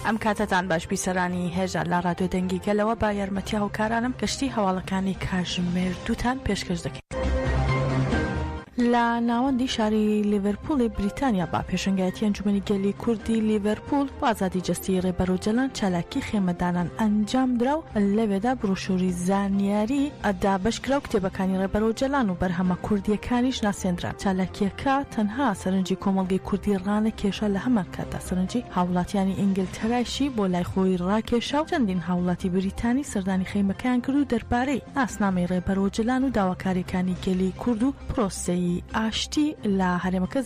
ئەم کاتتان باش بیسەرانی هێژە لە ڕادیۆ دەنگی گەلەوە با یارمەتی هاوکارانم کەشتی هەواڵەکانی کاتژمێر 2 پێشکەش دەکەین. لە ناوەندی شاری لیڤەرپوڵی بریتانیا با پێشنگایەتی ئەنجومەنی گەلی کوردی لیڤەرپوڵ بۆ ئازادی جەستی ڕێبەرۆجەلان چالاکی خێمەدانان ئەنجام درا و لەوێدا بڕۆشوری زانیاری ئەدا بەشکرا و کتێبەکانی ڕێبەرۆجەلان و بەرهەمە کوردیەکانیش ناسێنرا. چالاکیەکە تەنها سەرنجی کۆمەڵگەی کوردی ڕانە کێشە لە هەمان کاتدا سەرنجی هاوڵاتیانی ئینگلتەرایشی بۆ لای خۆی ڕاکێشا و چەندین هاوڵاتی بریتانی سەردانی خێمەکان کرد و دەربارەی ناسنامەی ڕێبەرۆجەلان و داواکاریەکانی گەلی کورد و پرۆسەی ئاشتی لە هەرێمەکە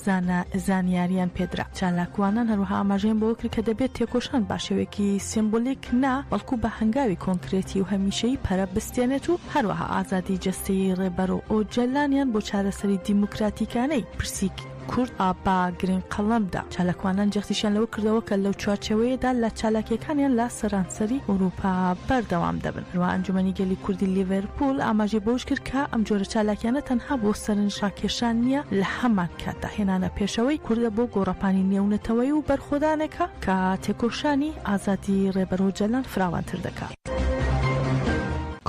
زانیاریان پێدرا. چالاکوانان هەروەها ئاماژەیان بۆ کرد کە دەبێت تێکۆشان بە شێوەیەکی سیمبۆلیک نا بەڵکو بە هەنگاوی کۆنکرێتی و هەمیشەیی پەرە بستێنێت و هەروەها ئازادی جەستەی ڕێبەرۆجەلانیان بۆ چارەسەری دیموکراتیکانەی پرسی کورد با گرنگ قەڵەمدا. چالاکوانان جەختیشیان لەوە کردەوە کە لەو چوارچێوەیەدا لە چالاکیەکانیان لە سەرانسەری ئەوروپا بەردەوام دەبن. هەروەها ئەنجومەنی گەلی کوردی لیڤەرپوڵ ئاماژەی بۆش کرد کە ئەم جۆرە چالاکیانە تەنها بۆ سەرنج ڕاکێشان نییە لە هەمان کاتدا هێنانە پێشەوەی کوردە بۆ گۆڕەپانی نێونەتەوەی و بەرخۆدانێکە کە تێکۆشانی ئازادی ڕێبەرۆجەلان فراوانتر دەکات.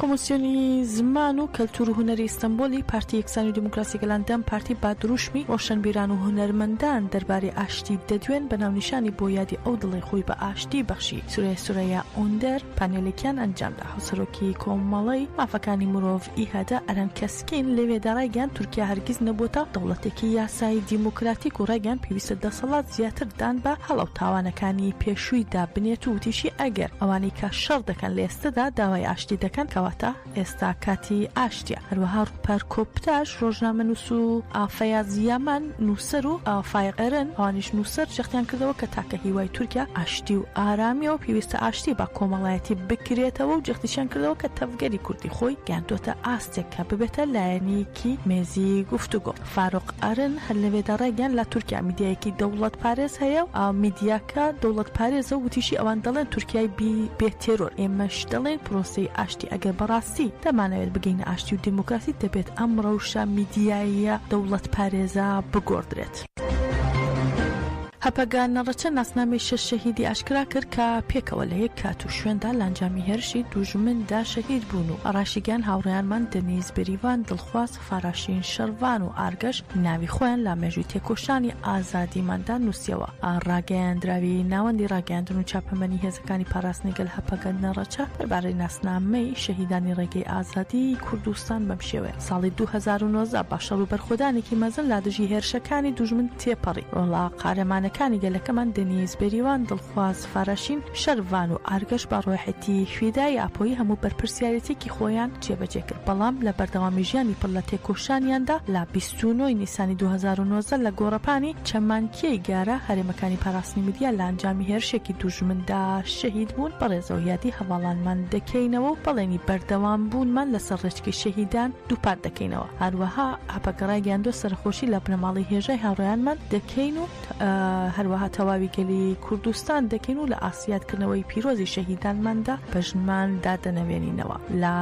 کۆمسیۆنی زمان و کەلتور و هونەری ئیستانبولی پارتی یەکسانی و دیموکراسی گەلاندەم پارتی بادروشمی ڕۆشنبیران و هونەرمەندان دەربارەی ئاشتی دەدوێن بە ناونیشانی بۆ یادی ئەو دڵی خۆی بە ئاشتی بەخشی سورەیە ئۆندەر پانێلێکیان ئەنجامدا. هەڵسەرۆکی کۆمەڵەی مافەکانی مرۆڤ ئیهەدا ئەرەن کەسکین لەوێدا ڕایگەیاند تورکیا هەرگیز نەبووتە دەوڵەتێکی یاسایی دیموکراتیک و ڕایگەیان پێویستە دەسەڵات زیاتر دان بە هەڵەو تاوانەکانی پێشوویدا بنێت و وتیشی ئەگەر ئەوانەی کە شەڕ دەکەن لە ئێستادا داوای ئاشتی دەکەن کەواتە ئێستا کاتی ئاشتیە. هەروەها ڕوپەر کۆپتاش ڕۆژنامە نووس و ئافەیە زیامان نووسەر و ئافایق ئەرن ئەوانیش نووسەر جەختیان کردەوە کە تاکە هیوای تورکیا ئاشتی و ئارامیەوە پێویستە ئاشتی بە کۆمەڵایەتی بکرێتەوە و جەختیشیان کردەوە کە تەفگەری کوردی خۆی گیاندۆتە ئاستێک کە ببێتە لایەنێکی مێزی گفتوگۆ. فاروق ئەرن هەر لەوێدا ڕایگەیاند لە تورکیا میدیایەکی دەوڵەت پارێز هەیە و میدیاکە دەوڵەت پارێزە و وتیشی ئەوان دەڵێن تورکیای بێتێرۆر. ئێمەش دەڵێن پرۆسەی ئاشتی ئەگەر بەڕاستی دەمانەوێت بگەینە ئاشتی و دیموکراسی دەبێت ئەم ڕەوشە میدیاییە دەوڵەت پارێزە بگۆڕدرێت. هەپەگان نەڕەچە ناسنامەی 6 شەهیدی ئاشکرا کرد کە پێکەوە لە یەک کات و شوێندا لەنجامی هێرشی دوژمندا شەهید بوون و ئەڕاشیگیان هاوڕێیانمان دەنیز بریڤان دڵخواز فاراشین شەروان و ئارگەش ناوی خۆیان لە مێژووی تێکۆشانی ئازادیماندا نووسیەوە. ڕاگەیاندراوی ناوەندی ڕاگەیاندن و چاپەمەنی هێزەکانی پاراستنی گەل هەپەگان نەڕەچە دەربارەی ناسنامەی شەهیدانی ڕێگەی ئازادی کوردستان بەم شێوەیە. ساڵی 2019 با شەڕ و بەرخۆدانێکی مەزن لە دژی هێرشەکانی دوژمن تێپەڕی. ڕۆڵا قارەمانەکانی گەلەکەمان دەنیز بریڤان دڵخواز فاراشین شەروان و ئارگەش بە ڕۆحەتی خوێدای ئاپۆیی هەموو بەرپرسیارەتێکی خۆیان جێبەجێ کرد. بەڵام لە بەردەوامی ژیانی پڕ لە تێکۆشانیاندا لە 29 نیسانی 2019 لە گۆڕەپانی چەمانکیەی گارە هەرێمەکانی پاراستنی میدیا لە ئەنجامی هێرشێکی دوژمندا شەهید بوون. بەڕێزەوە یادی هەواڵانمان دەکەینەوە و بەڵێنی بەردەوام بوونمان لەسەر ڕێچکی شەهیدان دووپات دەکەینەوە. هەروەها هەپەگەڕای گیاندۆ سەرخۆشی لە بنەماڵی هێژای هاوڕێیانمان دەکەین و هەروەها تەواوی گەلی کوردستان دەکەین و لە ئاسیاتکردنەوەی پیرۆزی شەهیدانماندا بەژنمان دادەنەوێنینەوە. لە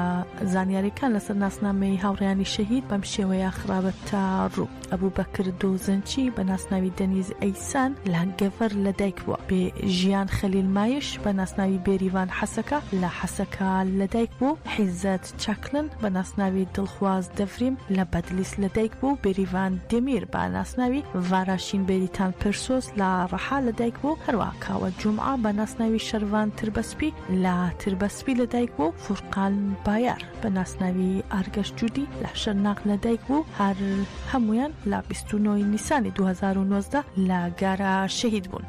زانیاریەکان لەسەر ناسنامەی هاوڕێیانی شەهید بەم شێوەیە خراپە تا ڕوو. ئەبوو بەکر دۆزنچی بە ناسناوی دەنیز ئەیسان لە گەڤەر لەدایک بووە. بێ ژیان خەلیلمایش بە ناسناوی بێریڤان حەسەکە لە حەسەکە لەدایک بوو. حیزەت چاکلن بە ناسناوی دڵخواز دەفریم لە بەدلیس لەدایک بوو. بێریڤان دێمیر بە ناسناوی ڤاراشین بێریتان پرسۆس لە ڕەحا لەدایک بوو. هەروە کاوە جومعە بە ناسناوی شەروان تربەسپی لە تربەسپی لەدایک بوو. فورقان بایار بە ناسناوی ئارگەش جوودی لە شەرناق لەدایک بوو. هەر هەمویان لە 29 نیسانی 2019 لە گارە شەهید بوون.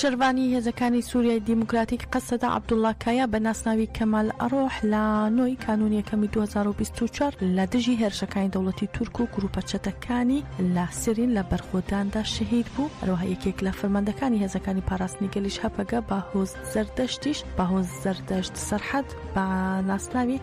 شەروانی هێزەکانی سووریای دیموکراتیک قەسەدا عەبدوڵڵا بە ناسناوی کەمال ئەڕۆح لە 9 کانونی یەکەمی 2024 لە دژی هێرشەکانی دەوڵەتی تورک و گروپە چەتەکانی لە سرین لە بەرخۆداندا شەهید بوو. هەروەها یەکێک لە فەرماندەکانی هێزەکانی پاراستنی گەلیش هەپەگە باهۆز زەردەشتیش باهۆز زەردەشت سەرحەد بە ناسناوی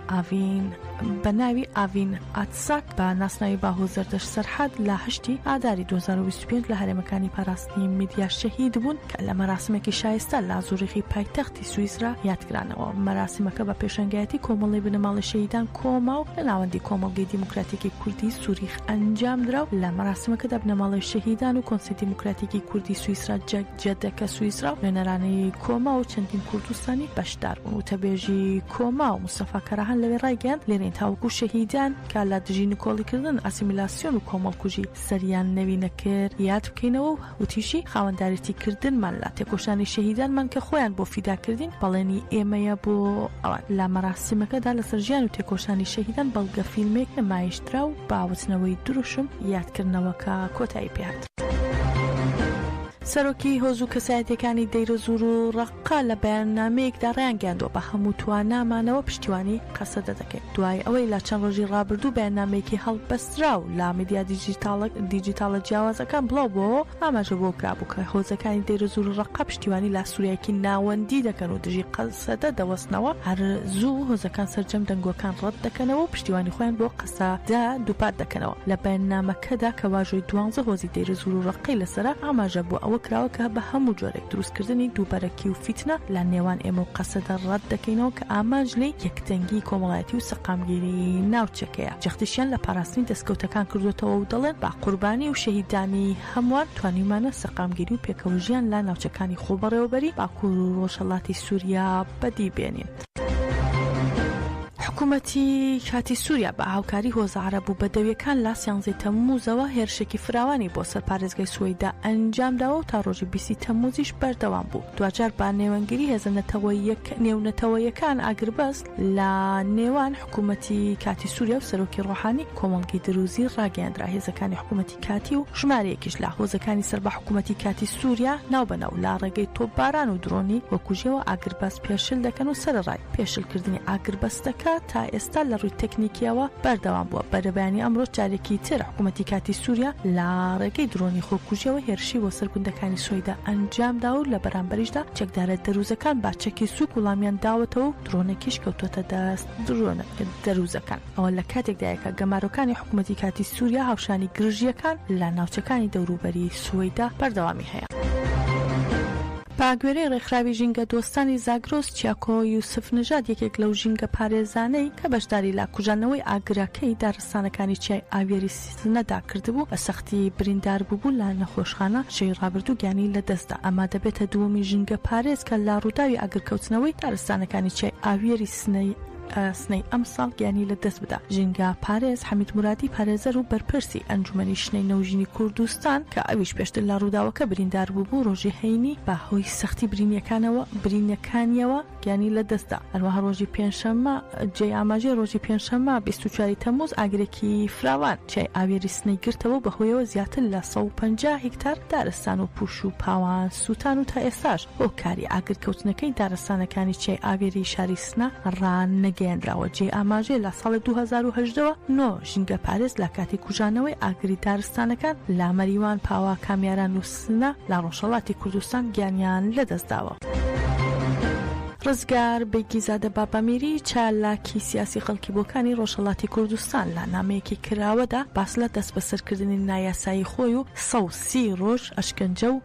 ئاڤین ئاتساک بە ناسناوی باهۆز زەردەشت سەرحەد لە 8 ئاداری 2025 لە هەرێمەکانی پاراستنی میدیا شەهید بوون کە لە مەراسمێکی شایستە لە زوریخی پایتەختی سوئیسرا یادکرانەوە. مەراسمەکە بە پێشەنگایەتی کۆمەڵی بنەماڵی شەهیدان کۆما و لە ناوەندی کۆمەڵگەی دیموکراتیکی کوردی سوریخ ئەنجام درا و لە مەراسمەکەدا بنەماڵی شەهیدان و کۆنسڵی دیموکراتیکی کوردی سوئیسرا جەدەکە سوئیسرا و نوێنەرانی کۆما و چەندین کوردستانی بەشدار بوون. وتەبێژی کۆما و مستەفا کەراهان لەوێ ڕایگەیاند لێرەین تاوەکو شەهیدان کە لە دژی نکۆڵیکردن ئاسیمیلاسیۆن و کۆمەڵکوژی سەریان نەوی نەکرد یاد بکەینەوە و وتیشی خاوەنداریتیکردنمان لە تێکۆشانی شەهیدانمان کە خۆیان بۆ فیداکردین بەڵێنی ئێمەیە بۆ ئەوان. لە مەراسمەکەدا لەسەر ژیان و تێکۆشانی شەهیدان بەڵگە فیلمێک نمایشدرا و باوتنەوەی دروشم یادکردنەوەکە کۆتایی پێهات. سەرۆکی هۆز و کەسایەتیەکانی دەیرەزور و ڕەقا لە بەیاننامەیەکدا ڕایانگەیاندووە بە هەموو توانامانەوە پشتیوانی قەسەدە دەکەین. دوای ئەوەی لە چەند ڕۆژی ڕابردوو بەیاننامەیەکی هەڵبەسترا و لە میدیا دیجیتالە جیاوازەکان بڵاوبەوە ئاماژە بۆ کرابوو کە هۆزەکانی دەیرەزور و ڕەقا پشتیوانی لە سوورایەکی ناوەندی دەکەن و دژی قەسەدە دەوەستنەوە. هەر زوو هۆزەکان سەرجەم دەنگۆکان ڕەت دەکەنەوە و پشتیوانی خۆیان بۆ قەسەدە دووپات دەکەنەوە. لە بەیاننامەکەدا کە واژۆی 12 هۆزی دەیرەزور و ڕەقەی لەسەرە ئاماژە بۆ ئەوە کراوە کە بە هەموو جۆرێک دروستکردنی دووبەرەکی و فیتنە لە نێوان ئێمە و قەسەدە ڕەت دەکەینەوە کە ئاماژ لێ یەکتەنگی کۆمەڵایەتی و سەقامگیری ناوچەکەیە. جەختیشیان لە پاراستنی دەستکەوتەکان کردوتەوە و دەڵێن با قوربانی و شەهیدانی هەمووان توانیمانە سەقامگیری و پێکەوژیان لە ناوچەکانی خۆبەڕێوەبەری باکوور و ڕۆژهەڵاتی سووریا بەدی بێنین. حکوومەتی کاتی سووریا بە هاوکاری هۆزە عەرەب و بەدەویەکان لا 11 تەمموزەوە هێرشێکی فراوانی بۆ سەر پارێزگای سوێدا ئەنجامداوە و تا ڕۆژی 20 تەمموزیش بەردەوام بوو. دوجار با نێوەنگری هێزە نێونەتەوەیەکان ئاگربەست لە نێوان حکوومەتی کاتی سووریا و سەرۆکی ڕۆحانی کۆمەڵگەی دروزی ڕاگەیاندرا. هێزەکانی حکوومەتی کاتی و ژمارەیەکیش لە هۆزەکانی سەر بە حکوومەتی کاتی سووریا ناوبەناو لا ڕێگەی تۆپباران و درۆنی وەکوژیەوە ئاگربەست پێشل دەکەن و سەرڕای پێشلکردنی ئاگربەستەکە تا ئێستا لە ڕووی تەکنیکیەوە بەردەوام بووە. بەرەبیانی ئەمڕۆ جارێکی تر حکوومەتی کاتی سووریا لە ڕێگەی درۆنی خۆکوژیەوە هێرشی بۆ سەرگوندەکانی سوێدا ئەنجامدا و لە بەرامبەریشدا چەکدارە دەروزەکان با چەکی سووک وڵامیان داوەتەوە و درۆنێکیش کەوتوتە دەست درۆنە دەروزەکان. ئەوە لە کاتێکدایەکە گەمارۆکانی حکوومەتی کاتی سووریا هاوشانی گرژیەکان لە ناوچەکانی دەوروبەری سوێدا بەردەوامی هەیە. باگوێرەی ڕێکخراوی ژینگە دۆستانی زاگرۆس چیاکۆ یوسف نژاد یەکێک لەو ژینگە پارێزانەی کە بەشداری لە کوژانەوەی ئاگراکەی دارستانەکانی چیای ئاوێری سینەدا کردبوو بە سەختی بریندار بوو لە نەخۆشخانە شەی ڕابردوو گیانی لە دەستدا. ئەمە دەبێتە دووەمی ژینگە پارێز کە لە ڕووداوی ئاگرکەوتنەوەی دارستانەکانی چیای ئاوێری سنەی ئەم ساڵ گیانی لە دەست بدا. ژینگە پارێز حەمید مورادی پارێزەر و بەرپرسی ئەنجومەنی شنەی نەوژینی کوردستان کە ئەویش پێشتر لە ڕووداوەکە بریندار بوو ڕۆژی هەینی بە هۆی سەختی برینیەکانیەوە گیانی لە دەستدا. هەروەها ڕۆژی پێنجشەممە جێی ئاماژەی ڕۆژی پێنجشەممە 24 تەمموز ئاگرێکی فراوان چای ئاوێری سنەی گرتەوە بەهۆیەوە زیاتر لە 150 هێکتار دارستان و پوش و پاوان سووتان و تا ئێستاش بۆ کاری ئاگرکەوتنەکەی دارستانەکانی چای ئاوێری شاری سنە ڕانەگەیاندراوە. جێ ئاماژێ لە ساڵی 2010ەوە ژینگە پارێز لە کاتی کوژانەوەی ئاگری دارستانەکان لە مەریوان پاوا کامیاران و سنە لە ڕۆژهەڵاتی کوردستان گیانیان لەدەستداوە. ڕزگار بەیگیزادە بابەمیری چالاکی سیاسی خەڵکی بۆکانی ڕۆژهەڵاتی کوردستان لە نامەیەکی کراوەدا باس لە دەست بەسەرکردنی نایاسایی خۆی و 130 ڕۆژ ئەشکەنجە و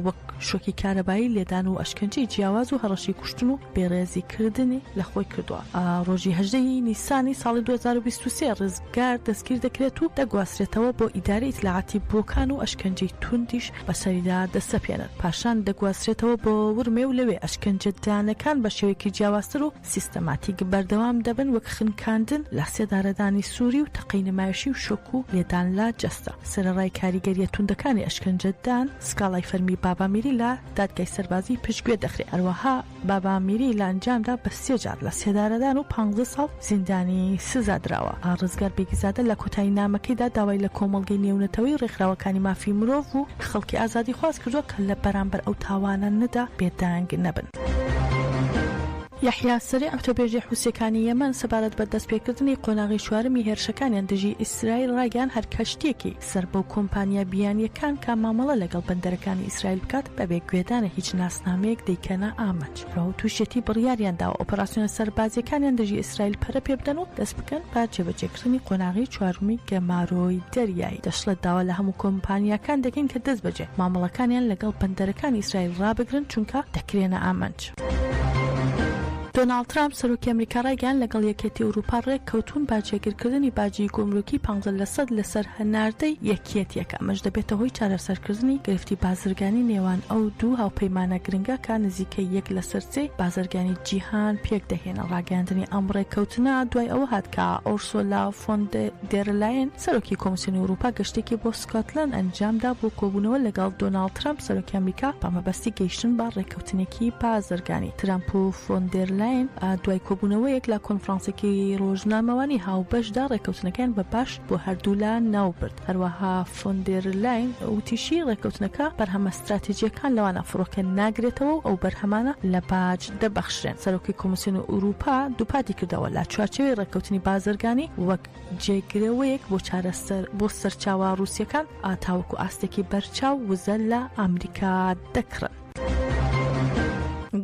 وەک شۆکی کارەبایی لێدان و ئەشکەنجەی جیاواز و هەڕەشی کوشتن و بێڕێزیکردنی لە خۆی کردووە. ڕۆژی 18 نیسانی ساڵی 2023 ڕزگار دەستگیر دەکرێت و دەگواسرێتەوە بۆ ئیدارەی ئیتلاعاتی بۆکان و ئەشکەنجەی توندیش بەسەریدا دەستەپێنن. پاشان دەگواسرێتەوە بۆ ورمێ و لەوێ ئەشکەنجەدانەکان بە شێوەیەکی جیاوازتر و سیستەماتیک بەردەوام دەبن وەک خنکاندن لە سێدارەدانی سووری و تەقەی نمایشی و شۆک و لێدان لە جەستە. سەرەڕای کاریگەریە توندەکانی ئەشکەنجەدان سکاڵای فەرمی بابامیری لە دادگای سەربازی پشتگوێ دەخرێت. هەروەها بابامیری لە ئەنجامدا بە 3 جار لە سێدارەدان و 15 ساڵ زیندانی سزا درراوە. ڕزگار بێگیزادە لە کۆتایی نامەکەیدا داوای لە کۆمەڵگەی نێونەتەوەی ڕێکخراوەکانی مافی مرۆڤ و خەڵکی ئازادی خواست کردووە کە لە بەرامبەر ئەو تاوانە نەدا بێدەنگ نەبن. یحیا سەری ئەوتۆبێژی حوسیەکانی یەمەن سەبارەت بە دەستپێکردنی قۆناغی چوارمی هێرشەکانیان دژی ئیسرائیل ڕایگەیاند هەر کەشتیەکی سەر بەو کۆمپانیا بیانیەکان کە مامەڵە لەگەڵ بەندەرەکانی ئیسرائیل بکات بەبێ گوێدانە هیچ ناسنامەیەک دەیکەنە ئامانج. ڕەو تووشەتی بڕیاریاندا و ئۆپەراسیۆنە سەربازیەکانیان دژی ئیسرائیل پەرە پێ بدەن و دەست بکەن بە جێبەجێکردنی قۆناغی چوارمی گەمارۆی دەریایی. دەشڵەت داوا لە هەموو کۆمپانیاکان دەکەین کە دەست بەجێ مامەڵەکانیان لەگەڵ بەندەرەکانی ئیسرائیل ڕابگرن چونکە دەکرێنە ئامانج. دۆناڵد ترامپ سەرۆکی ئەمریکا ڕایگەیاند لەگەڵ یەکێتی ئەوروپا ڕێککەوتوون با جێگیرکردنی باجی گۆمرۆکی 15% لەسەر هەناردەی یەکیەتیەکە ئەمەش دەبێتە هۆی چارەسەرکردنی گرفتی بازرگانی نێوان ئەو دوو هاوپەیمانە گرنگە کە نزیکەی 1/3 بازرگانی جیهان پێک دەهێنە. ڕاگەاندنی ئەم ڕێککەوتنە دوای ئەوە هات کە ئۆرسولا فۆن دێر لاین سەرۆکی کۆمیسیۆنی ئەوروپا گەشتێکی بۆ سکۆتلەند ئەنجامدا بۆ کۆبوونەوە لەگەڵ دۆناڵد ترامپ سەرۆکی ئەمریکا بە مەبەستی گەیشتن بە ڕێککەوتنێکی بازرگانی. ترامپ و فۆن دێر لاین دوای کۆبوونەوەیەک لە کۆنفرانسێکی ڕۆژنامەوانی هاوبەشدا ڕێککەوتنەکان بە باش بۆ هەردوولان ناوبرد. هەروەها فۆن دێر لاین وتیشی ڕێککەوتنەکە بەرهەمە استراتیجیەکان لەوانە فڕۆکە ناگرێتەوە و ئەو بەرهەمانە لە باج دەبەخشرێن. سەرۆکی کۆمیسیۆنی ئەوروپا دووپاتی کردەوە لە چوارچێوەی ڕێککەوتنی بازرگانی وەک جێگرەوەیەک بۆ سەرچاوە ڕووسیەکان تاوەکو ئاستێکی بەرچاو وزە لە ئەمریکا دەکڕن.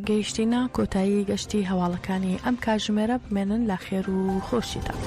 گەیشتینە کۆتایی گەشتی هەواڵەکانی ئەم کاتژمێرە بمێنن لە خێر و خۆشیتان.